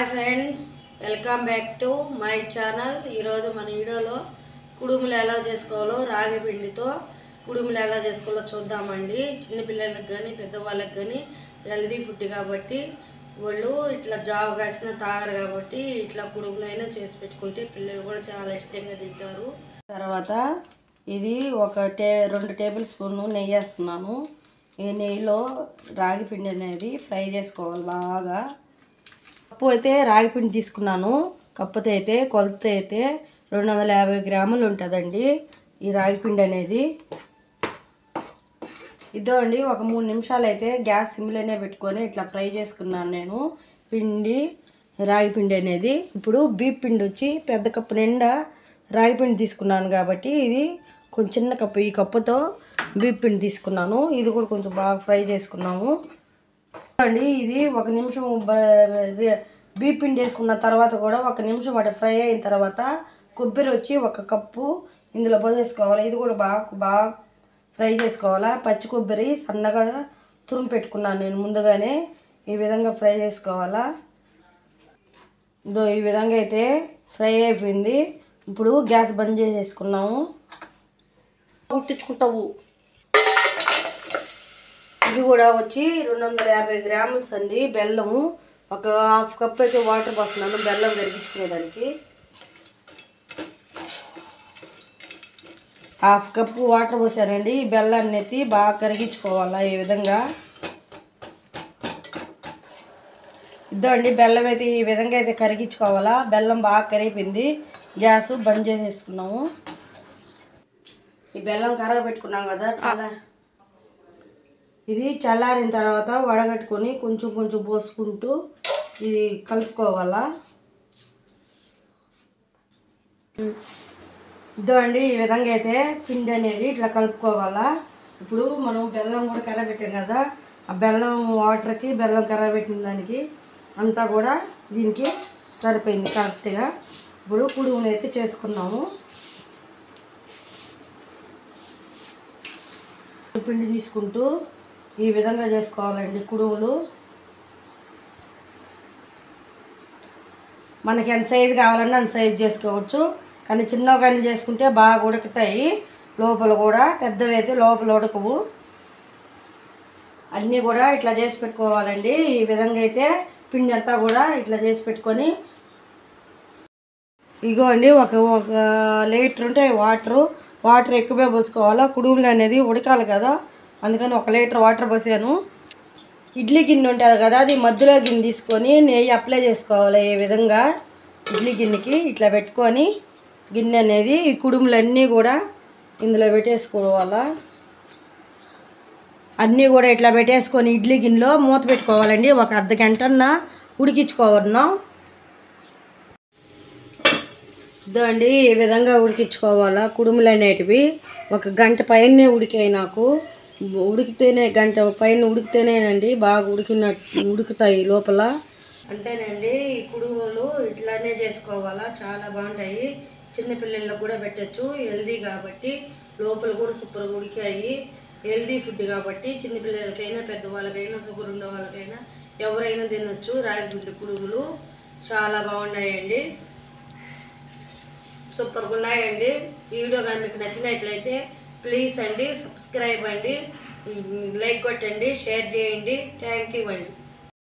Hi friends, welcome back to my channel. ఈరోజు మన వీడియోలో కుడుములు ఎలా చేసుకోవాలో, రాగి పిండితో కుడుములు ఎలా చేసుకోవాలో చూద్దామండి. చిన్నపిల్లలకు కానీ పెద్దవాళ్ళకి కానీ హెల్దీ ఫుడ్ కాబట్టి వాళ్ళు ఇట్లా జావ కాసిన తాగరు కాబట్టి ఇట్లా కుడుములైనా చేసి పెట్టుకుంటే పిల్లలు కూడా చాలా ఇష్టంగా తింటారు. తర్వాత ఇది ఒక 2 టేబుల్ స్పూన్లు నెయ్యి వేస్తున్నాను. ఈ నెయ్యిలో రాగి పిండి అనేది ఫ్రై చేసుకోవాలి బాగా. కప్పు అయితే రాగి పిండి తీసుకున్నాను. కప్పుతో అయితే కొలత అయితే 250 గ్రాములు ఉంటుందండి ఈ రాగి పిండి అనేది. ఇదో అండి, ఒక 3 నిమిషాలు అయితే గ్యాస్ సిమ్లోనే పెట్టుకొని ఇట్లా ఫ్రై చేసుకున్నాను నేను రాగి పిండి అనేది. ఇప్పుడు బీప్ పిండి వచ్చి పెద్ద కప్పు నిండా రాగి పిండి తీసుకున్నాను కాబట్టి ఇది కొంచెం చిన్న కప్పు, ఈ కప్పుతో బీప్ పిండి తీసుకున్నాను. ఇది కూడా కొంచెం బాగా ఫ్రై చేసుకున్నాము అండి. ఇది 1 నిమిషం బీప్ పిండి వేసుకున్న తర్వాత కూడా 1 నిమిషం వాటి ఫ్రై అయిన తర్వాత కొబ్బరి వచ్చి 1 కప్పు ఇందులో పోసేసుకోవాలి. ఇది కూడా బాగా ఫ్రై చేసుకోవాలా. పచ్చి కొబ్బరి సన్నగా తురుము పెట్టుకున్నాను నేను ముందుగానే. ఈ విధంగా ఫ్రై చేసుకోవాలా. ఇదో ఈ విధంగా అయితే ఫ్రై అయిపోయింది. ఇప్పుడు గ్యాస్ బంద్ చేసేసుకున్నాము. ఉట్టించుకుంటాము. ఇది కూడా వచ్చి 250 గ్రాములు అండి బెల్లము. ఒక హాఫ్ కప్ అయితే వాటర్ పోస్తున్నాను బెల్లం కరిగించుకునేదానికి. హాఫ్ కప్పు వాటర్ పోసానండి. ఈ బెల్లాన్ని ఎత్తి బాగా కరిగించుకోవాలా ఈ విధంగా. ఇద్దో అండి, బెల్లం అయితే ఈ విధంగా అయితే కరిగించుకోవాలా. బెల్లం బాగా కరిగిపోయింది. గ్యాస్ బంద్ చేసేసుకున్నాము. ఈ బెల్లం కరగబెట్టుకున్నాం కదా, ఇది చల్లారిన తర్వాత వడగట్టుకొని కొంచెం కొంచెం పోసుకుంటూ ఇది కలుపుకోవాలా. ఇదో అండి, ఈ విధంగా అయితే పిండి అనేది ఇట్లా కలుపుకోవాలా. ఇప్పుడు మనం బెల్లం కూడా కరగబెట్టాం కదా, ఆ బెల్లం వాటర్కి బెల్లం కరగబెట్టిన దానికి అంతా కూడా దీనికి సరిపోయింది కరెక్ట్గా. ఇప్పుడు కుడుములు అయితే చేసుకున్నాము. పిండి తీసుకుంటూ ఈ విధంగా చేసుకోవాలండి కుడుములు. మనకి ఎంత సైజు కావాలన్నా అంత సైజు చేసుకోవచ్చు, కానీ చిన్నగా చేసుకుంటే బాగా ఉడుకుతాయి. లోపల కూడా పెద్దవి అయితే లోపల ఉడకవు. అన్నీ కూడా ఇట్లా చేసి పెట్టుకోవాలండి. ఈ విధంగా అయితే పిండి అంతా కూడా ఇట్లా చేసి పెట్టుకొని, ఇగో అండి ఒక లీటర్ ఉంటే వాటర్ ఎక్కువే పోసుకోవాలా. కుడుములు అనేది ఉడకాలి కదా, అందుకని 1 లీటర్ వాటర్ పోసాను. ఇడ్లీ గిన్నె ఉంటుంది కదా, అది మధ్యలో గిన్నె తీసుకొని నెయ్యి అప్లై చేసుకోవాలి. ఈ విధంగా ఇడ్లీ గిన్నెకి ఇట్లా పెట్టుకొని గిన్నె అనేది ఈ కుడుములన్నీ కూడా ఇందులో పెట్టేసుకోవాలా. అన్నీ కూడా ఇట్లా పెట్టేసుకొని ఇడ్లీ గిన్నెలో మూత పెట్టుకోవాలండి. ఒక అర్ధ గంటన్న ఉడికించుకోవన్నాం. ఇదో అండి, ఈ విధంగా ఉడికించుకోవాలా. కుడుములు అనేటివి 1 గంట పైనే ఉడికాయి నాకు. ఉడికితేనే గంట పైన ఉడికితేనేనండి బాగా ఉడుకుతాయి లోపల. అంతేనండి, ఈ కుడుములు ఇట్లానే చేసుకోవాలా. చాలా బాగుంటాయి. చిన్నపిల్లలకు కూడా పెట్టచ్చు, హెల్దీ కాబట్టి. లోపల కూడా సూపర్గా ఉడికాయి. హెల్దీ ఫుడ్ కాబట్టి చిన్నపిల్లలకైనా పెద్దవాళ్ళకైనా షుగర్ ఉండే వాళ్ళకైనా ఎవరైనా తినొచ్చు. రాగి పిండి కుడుములు చాలా బాగున్నాయండి, సూపర్గా ఉన్నాయండి. ఈ వీడియో కానీ మీకు నచ్చినట్లయితే ప్లీజ్ అండి సబ్స్క్రైబ్ అండి, లైక్ కొట్టండి, షేర్ చేయండి. థ్యాంక్ యూ అండి.